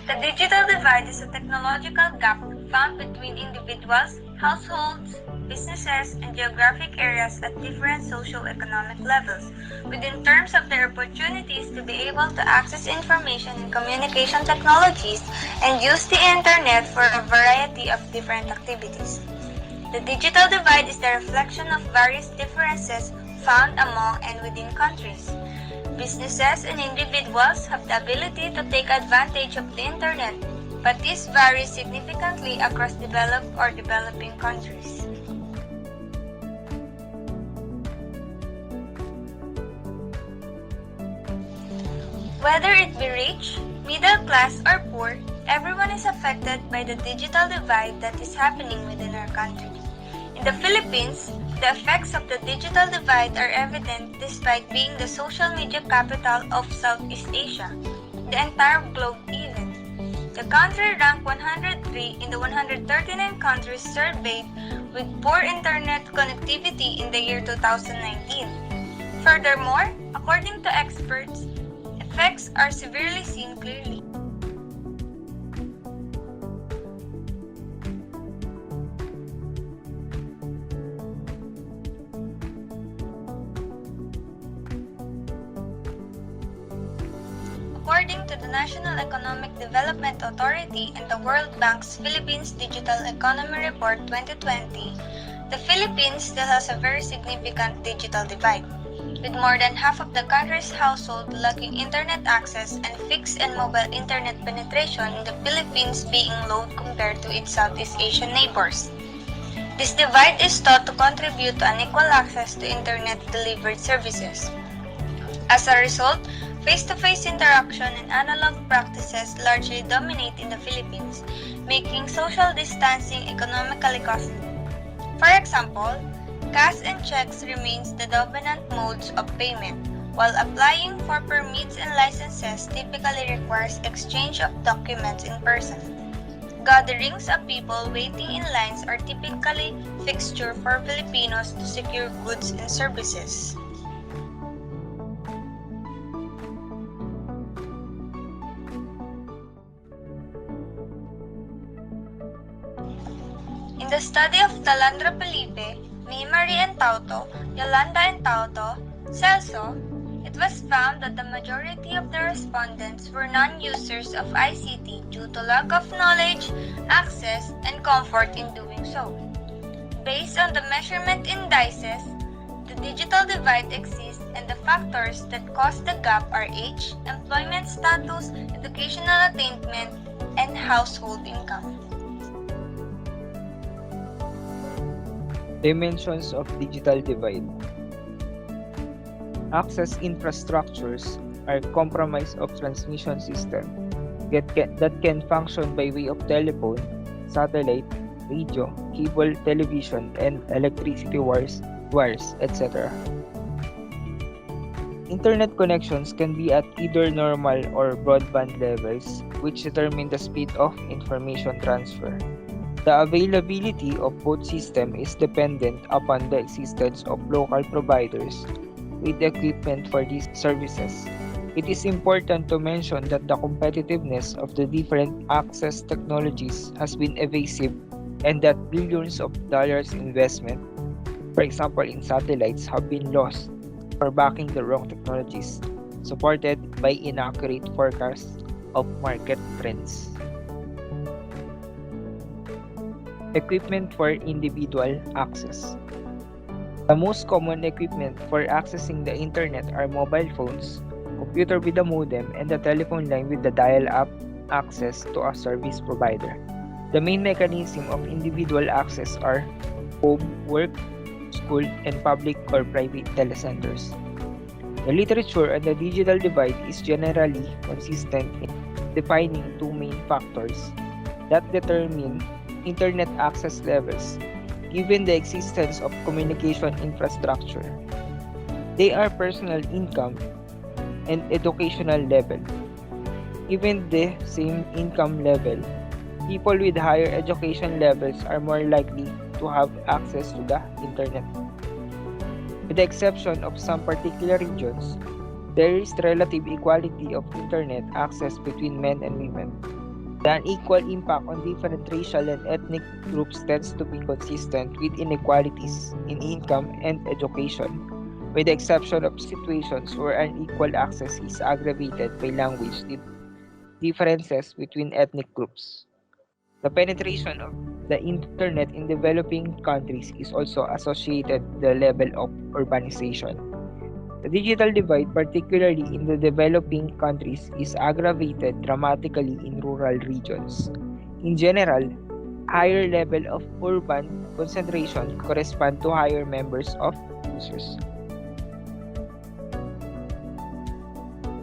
The digital divide is a technological gap found between individuals, households, businesses, and geographic areas at different socio-economic levels, within terms of their opportunities to be able to access information and communication technologies and use the internet for a variety of different activities. The digital divide is the reflection of various differences found among and within countries. Businesses and individuals have the ability to take advantage of the internet, but this varies significantly across developed or developing countries. Whether it be rich, middle class, or poor, everyone is affected by the digital divide that is happening within our country. In the Philippines, the effects of the digital divide are evident despite being the social media capital of Southeast Asia, the entire globe even. The country ranked 103 in the 139 countries surveyed with poor internet connectivity in the year 2019. Furthermore, according to experts, effects are severely seen clearly. According to the National Economic Development Authority and the World Bank's Philippines Digital Economy Report 2020, the Philippines still has a very significant digital divide, with more than half of the country's household lacking internet access and fixed and mobile internet penetration in the Philippines being low compared to its Southeast Asian neighbors. This divide is thought to contribute to unequal access to internet-delivered services. As a result, face-to-face interaction and analog practices largely dominate in the Philippines, making social distancing economically costly. For example, cash and checks remains the dominant modes of payment, while applying for permits and licenses typically requires exchange of documents in person. Gatherings of people waiting in lines are typically fixture for Filipinos to secure goods and services. In the study of Talandra Felipe, May Marie and Tauto, Yolanda and Tauto, Celso, it was found that the majority of the respondents were non-users of ICT due to lack of knowledge, access, and comfort in doing so. Based on the measurement indices, the digital divide exists and the factors that cause the gap are age, employment status, educational attainment, and household income. Dimensions of digital divide. Access infrastructures are compromised of transmission system that can function by way of telephone, satellite, radio, cable television, and electricity wires, etc. Internet connections can be at either normal or broadband levels, which determine the speed of information transfer. The availability of both systems is dependent upon the existence of local providers with equipment for these services. It is important to mention that the competitiveness of the different access technologies has been evasive and that billions of dollars investment, for example in satellites, have been lost for backing the wrong technologies, supported by inaccurate forecasts of market trends. Equipment for individual access. The most common equipment for accessing the internet are mobile phones, computer with a modem, and the telephone line with the dial-up access to a service provider. The main mechanism of individual access are home, work, school, and public or private telecenters. The literature on the digital divide is generally consistent in defining two main factors that determine internet access levels, given the existence of communication infrastructure. They are personal income and educational level. Given the same income level, people with higher education levels are more likely to have access to the internet. With the exception of some particular regions, There is relative equality of internet access between men and women. The unequal impact on different racial and ethnic groups tends to be consistent with inequalities in income and education, with the exception of situations where unequal access is aggravated by language differences between ethnic groups. The penetration of the internet in developing countries is also associated with the level of urbanization. The digital divide, particularly in the developing countries, is aggravated dramatically in rural regions. In general, higher level of urban concentration correspond to higher members of users.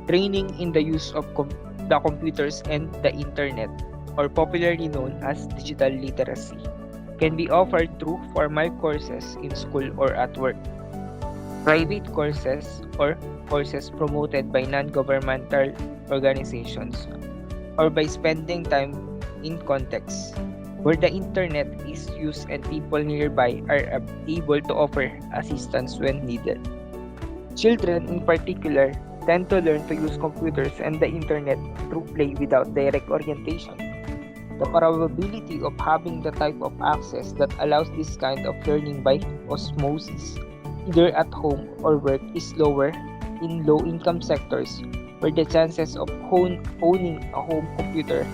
Training in the use of the computers and the internet, or popularly known as digital literacy, can be offered through formal courses in school or at work, private courses, or courses promoted by non-governmental organizations, or by spending time in contexts where the internet is used and people nearby are able to offer assistance when needed. Children, in particular, tend to learn to use computers and the internet through play without direct orientation. The probability of having the type of access that allows this kind of learning by osmosis, either at home or work, is lower in low-income sectors where the chances of owning a home computer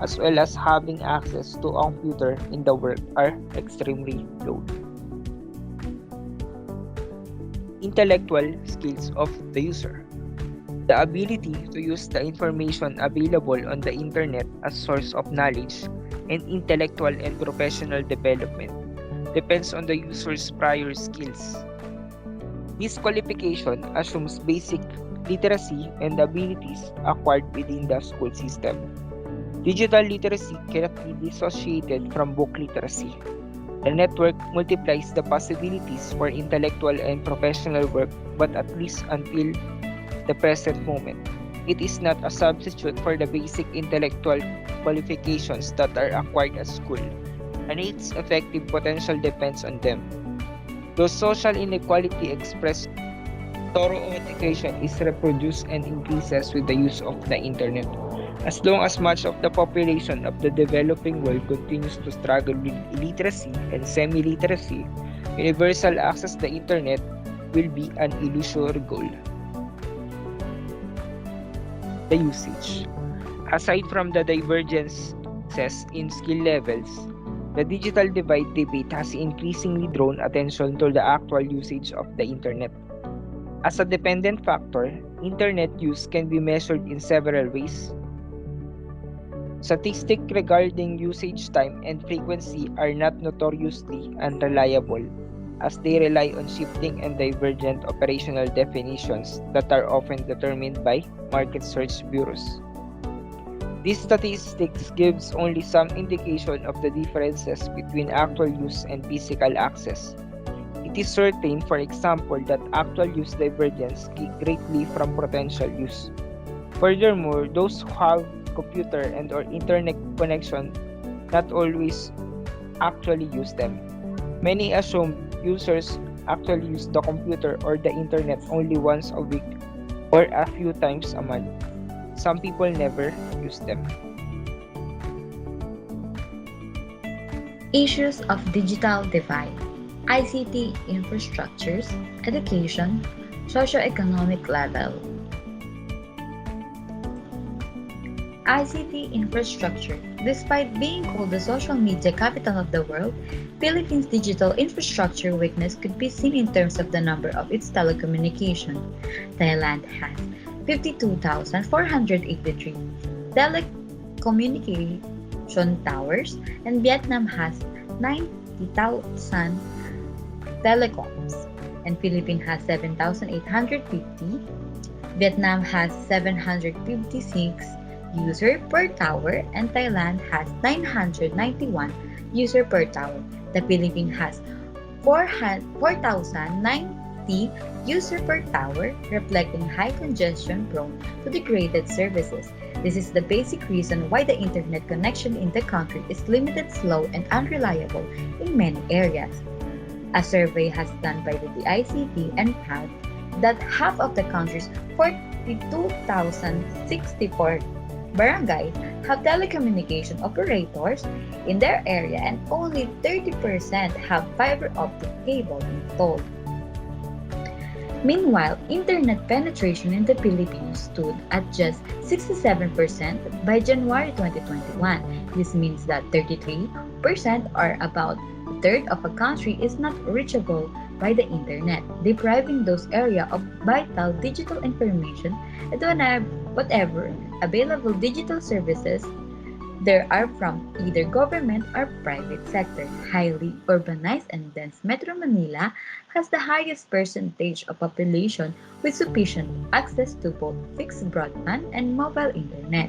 as well as having access to a computer in the work are extremely low. Intellectual skills of the user. The ability to use the information available on the internet as source of knowledge and intellectual and professional development depends on the user's prior skills. This qualification assumes basic literacy and abilities acquired within the school system. Digital literacy cannot be dissociated from book literacy. The network multiplies the possibilities for intellectual and professional work, but at least until the present moment, it is not a substitute for the basic intellectual qualifications that are acquired at school, and its effective potential depends on them. Though social inequality expressed, thorough education is reproduced and increases with the use of the internet. As long as much of the population of the developing world continues to struggle with illiteracy and semi-literacy, universal access to the internet will be an illusory goal. The usage. Aside from the divergences in skill levels, the digital divide debate has increasingly drawn attention to the actual usage of the internet. As a dependent factor, internet use can be measured in several ways. Statistics regarding usage time and frequency are not notoriously unreliable, as they rely on shifting and divergent operational definitions that are often determined by market search bureaus. These statistics gives only some indication of the differences between actual use and physical access. It is certain, for example, that actual use diverges greatly from potential use. Furthermore, those who have computer and or internet connection not always actually use them. Many assume users actually use the computer or the internet only once a week or a few times a month. Some people never use them. Issues of digital divide, ICT infrastructures, education, socioeconomic level. ICT infrastructure. Despite being called the social media capital of the world, Philippines' digital infrastructure weakness could be seen in terms of the number of its telecommunication. Thailand has 52,483 telecommunication towers, and Vietnam has 90,000 telecoms, and Philippines has 7,850. Vietnam has 756 user per tower, and Thailand has 991 user per tower. The Philippines has 4,090 user per tower, reflecting high congestion prone to degraded services. This is the basic reason why the internet connection in the country is limited, slow, and unreliable in many areas. A survey has done by the DICT and PAD that half of the country's 42,064 barangays have telecommunication operators in their area and only 30% have fiber optic cable installed. Meanwhile, internet penetration in the Philippines stood at just 67% by January 2021. This means that 33% or about a third of a country is not reachable by the internet, depriving those areas of vital digital information and whatever available digital services there are from either government or private sector. Highly urbanized and dense Metro Manila has the highest percentage of population with sufficient access to both fixed broadband and mobile internet,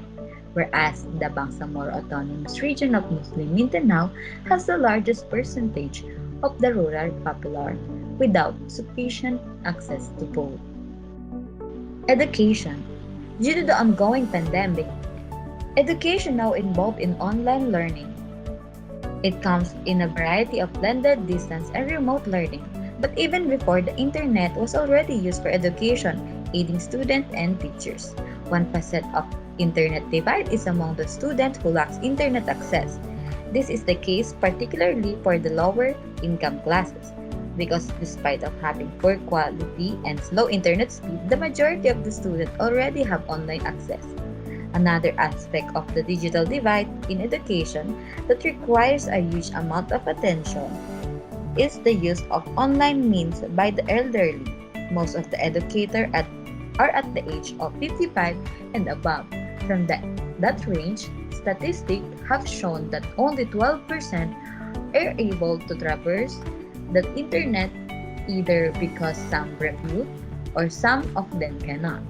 whereas the Bangsamoro Autonomous Region of Muslim Mindanao has the largest percentage of the rural population without sufficient access to both. Education. Due to the ongoing pandemic, education now involved in online learning. It comes in a variety of blended distance and remote learning, but even before the internet was already used for education, aiding students and teachers. One facet of internet divide is among the students who lacks internet access. This is the case particularly for the lower income classes, because despite of having poor quality and slow internet speed, the majority of the students already have online access. Another aspect of the digital divide in education that requires a huge amount of attention is the use of online means by the elderly. Most of the educators are at the age of 55 and above. From that range, statistics have shown that only 12% are able to traverse the internet either because some refuse or some of them cannot.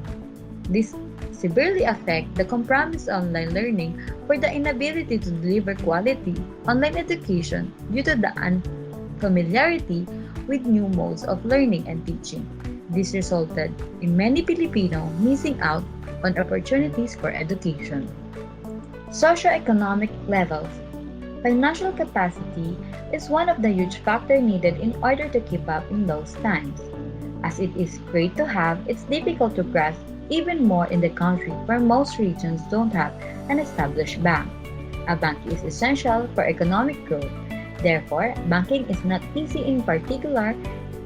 This severely affects the compromised online learning for the inability to deliver quality online education due to the unfamiliarity with new modes of learning and teaching. This resulted in many Filipinos missing out on opportunities for education. Socioeconomic levels. Financial capacity is one of the huge factors needed in order to keep up in those times. As it is great to have, it's difficult to grasp even more in the country where most regions don't have an established bank. A bank is essential for economic growth. Therefore, banking is not easy in particular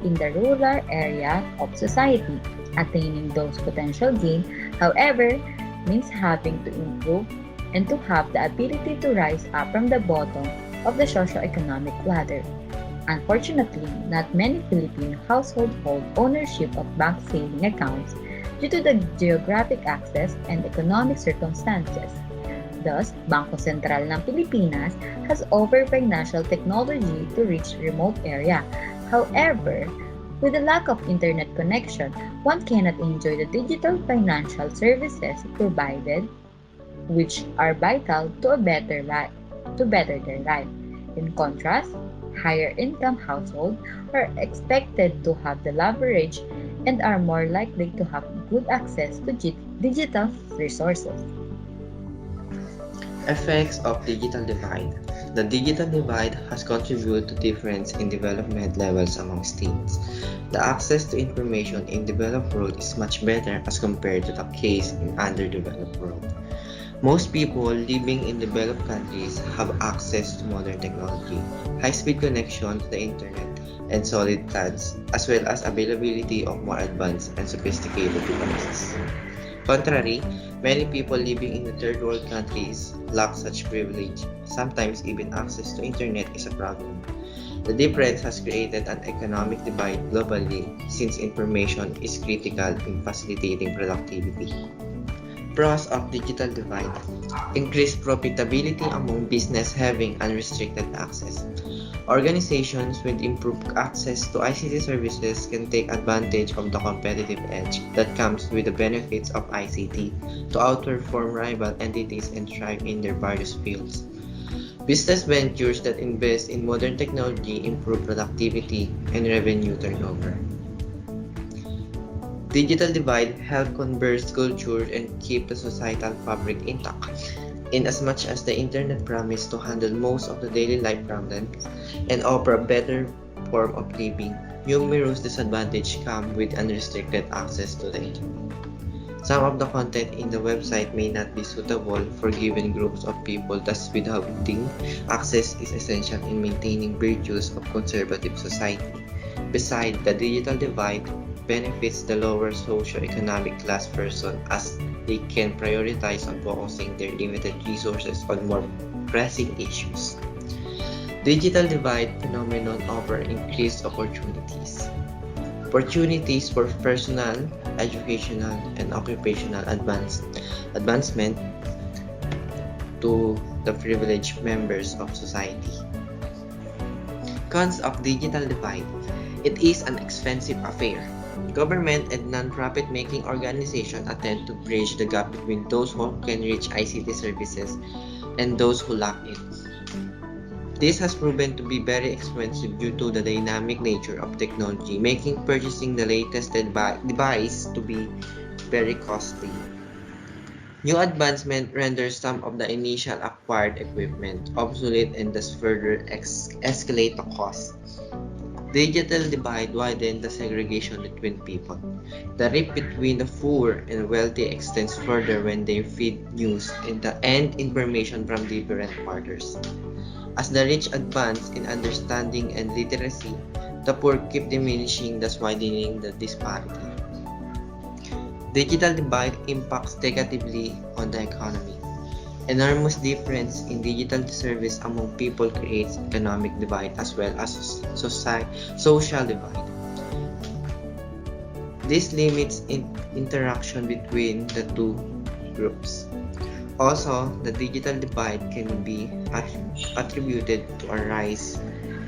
in the rural area of society. Attaining those potential gains, however, means having to improve and to have the ability to rise up from the bottom of the socio-economic ladder. Unfortunately, not many Filipino households hold ownership of bank saving accounts due to the geographic access and economic circumstances. Thus, Bangko Sentral ng Pilipinas has offered financial technology to reach remote area. However, with the lack of internet connection, one cannot enjoy the digital financial services provided, which are vital to better their life. In contrast, higher income households are expected to have the leverage and are more likely to have good access to digital resources. Effects of digital divide. The digital divide has contributed to difference in development levels among states. The access to information in developed world is much better as compared to the case in underdeveloped world. Most people living in developed countries have access to modern technology, high-speed connection to the internet, and solid plans, as well as availability of more advanced and sophisticated devices. Contrary, many people living in the third world countries lack such privilege. Sometimes even access to internet is a problem. The difference has created an economic divide globally since information is critical in facilitating productivity. Pros of digital divide. Increased profitability among business having unrestricted access. Organizations with improved access to ICT services can take advantage of the competitive edge that comes with the benefits of ICT to outperform rival entities and thrive in their various fields. Business ventures that invest in modern technology improve productivity and revenue turnover. Digital divide help converge culture and keep the societal fabric intact. In as much as the internet promises to handle most of the daily life problems and offer a better form of living, Numerous disadvantages come with unrestricted access to the internet. Some of the content in the website may not be suitable for given groups of people, thus withholding access is essential in maintaining virtues of conservative society. Besides, the digital divide benefits the lower socio-economic class person as they can prioritize on focusing their limited resources on more pressing issues. Digital divide phenomenon offer increased opportunities. Opportunities for personal, educational, and occupational advancement to the privileged members of society. Cons of digital divide. It is an expensive affair. Government and non-profit making organizations attempt to bridge the gap between those who can reach ICT services and those who lack it. This has proven to be very expensive due to the dynamic nature of technology, making purchasing the latest device to be very costly. New advancement renders some of the initial acquired equipment obsolete and thus further escalate the cost. Digital divide widens the segregation between people. The rift between the poor and wealthy extends further when they feed news and information from different quarters. As the rich advance in understanding and literacy, the poor keep diminishing, thus widening the disparity. Digital divide impacts negatively on the economy. Enormous difference in digital service among people creates economic divide as well as social divide. This limits interaction between the two groups. Also, the digital divide can be attributed to a rise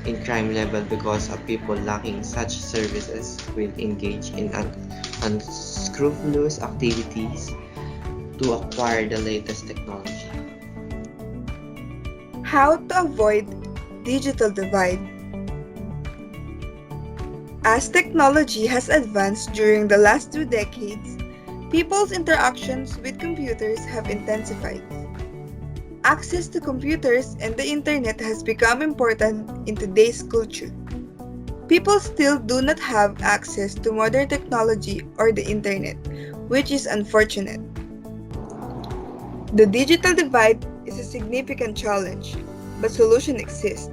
in crime level because of people lacking such services will engage in unscrupulous activities to acquire the latest technology. How to avoid digital divide? As technology has advanced during the last 2 decades, people's interactions with computers have intensified. Access to computers and the internet has become important in today's culture. People still do not have access to modern technology or the internet, which is unfortunate. The digital divide is a significant challenge, but solutions exist.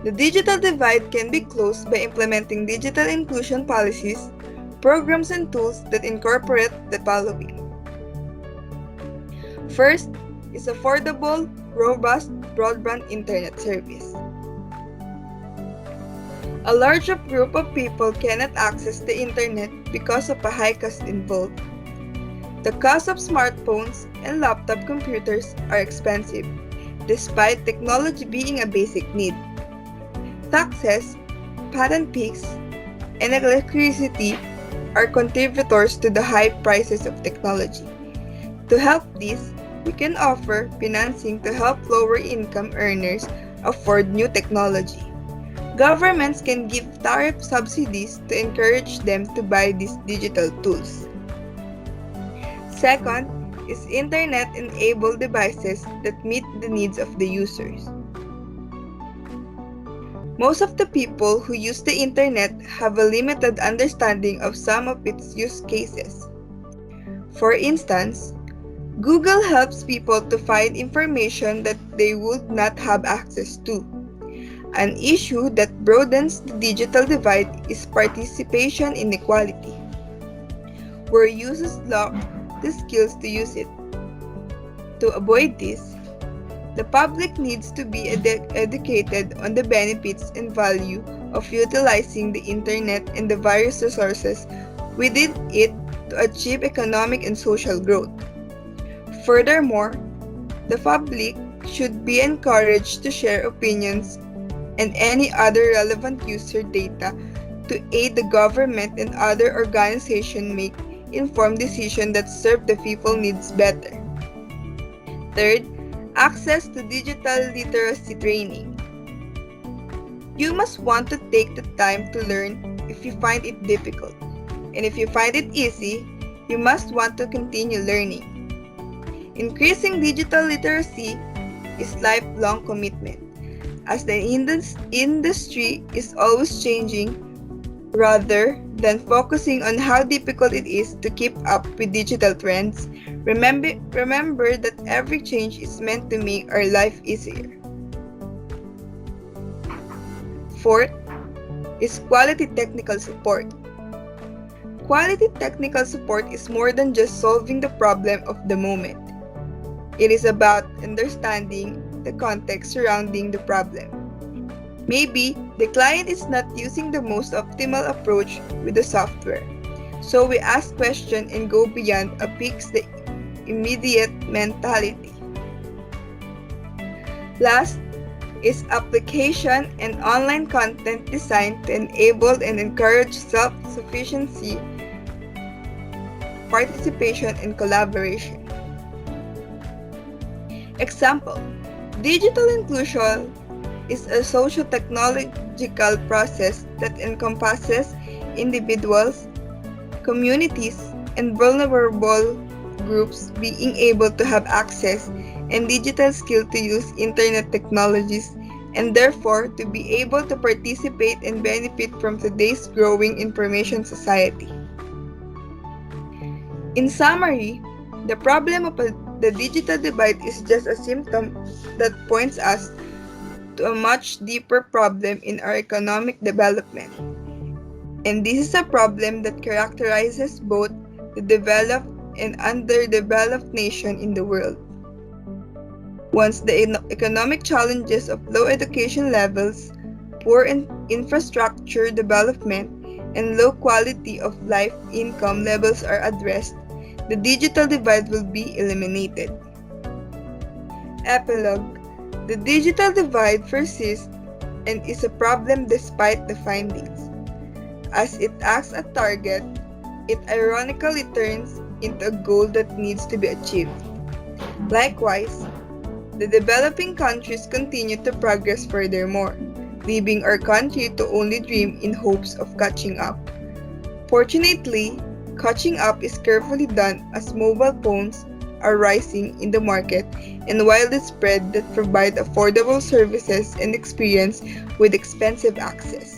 The digital divide can be closed by implementing digital inclusion policies, programs and tools that incorporate the following. First is affordable, robust broadband internet service. A large group of people cannot access the internet because of a high cost involved. The cost of smartphones and laptop computers are expensive, despite technology being a basic need. Taxes, patent fees, and electricity are contributors to the high prices of technology. To help this, we can offer financing to help lower-income earners afford new technology. Governments can give tariff subsidies to encourage them to buy these digital tools. Second is internet-enabled devices that meet the needs of the users. Most of the people who use the internet have a limited understanding of some of its use cases. For instance, Google helps people to find information that they would not have access to. An issue that broadens the digital divide is participation inequality, where users lack the skills to use it. To avoid this, the public needs to be educated on the benefits and value of utilizing the internet and the various resources within it to achieve economic and social growth. Furthermore, the public should be encouraged to share opinions and any other relevant user data to aid the government and other organizations make informed decisions that serve the people's needs better. Third, access to digital literacy training. You must want to take the time to learn if you find it difficult. And if you find it easy, you must want to continue learning. Increasing digital literacy is lifelong commitment. As the industry is always changing, Rather than focusing on how difficult it is to keep up with digital trends, remember that every change is meant to make our life easier. Fourth is quality technical support. Quality technical support is more than just solving the problem of the moment. It is about understanding the context surrounding the problem. Maybe the client is not using the most optimal approach with the software. So we ask questions and go beyond a fix the immediate mentality. Last is application and online content designed to enable and encourage self-sufficiency, participation, and collaboration. Example, digital inclusion is a socio-technological process that encompasses individuals, communities, and vulnerable groups being able to have access and digital skill to use internet technologies and therefore to be able to participate and benefit from today's growing information society. In summary, the problem of the digital divide is just a symptom that points us to a much deeper problem in our economic development. And this is a problem that characterizes both the developed and underdeveloped nation in the world. Once the economic challenges of low education levels, poor infrastructure development, and low quality of life income levels are addressed, the digital divide will be eliminated. Epilogue. The digital divide persists and is a problem despite the findings. As it acts a target, it ironically turns into a goal that needs to be achieved. Likewise, the developing countries continue to progress furthermore, leaving our country to only dream in hopes of catching up. Fortunately, catching up is carefully done as mobile phones are rising in the market and widely spread that provide affordable services and experience with expensive access.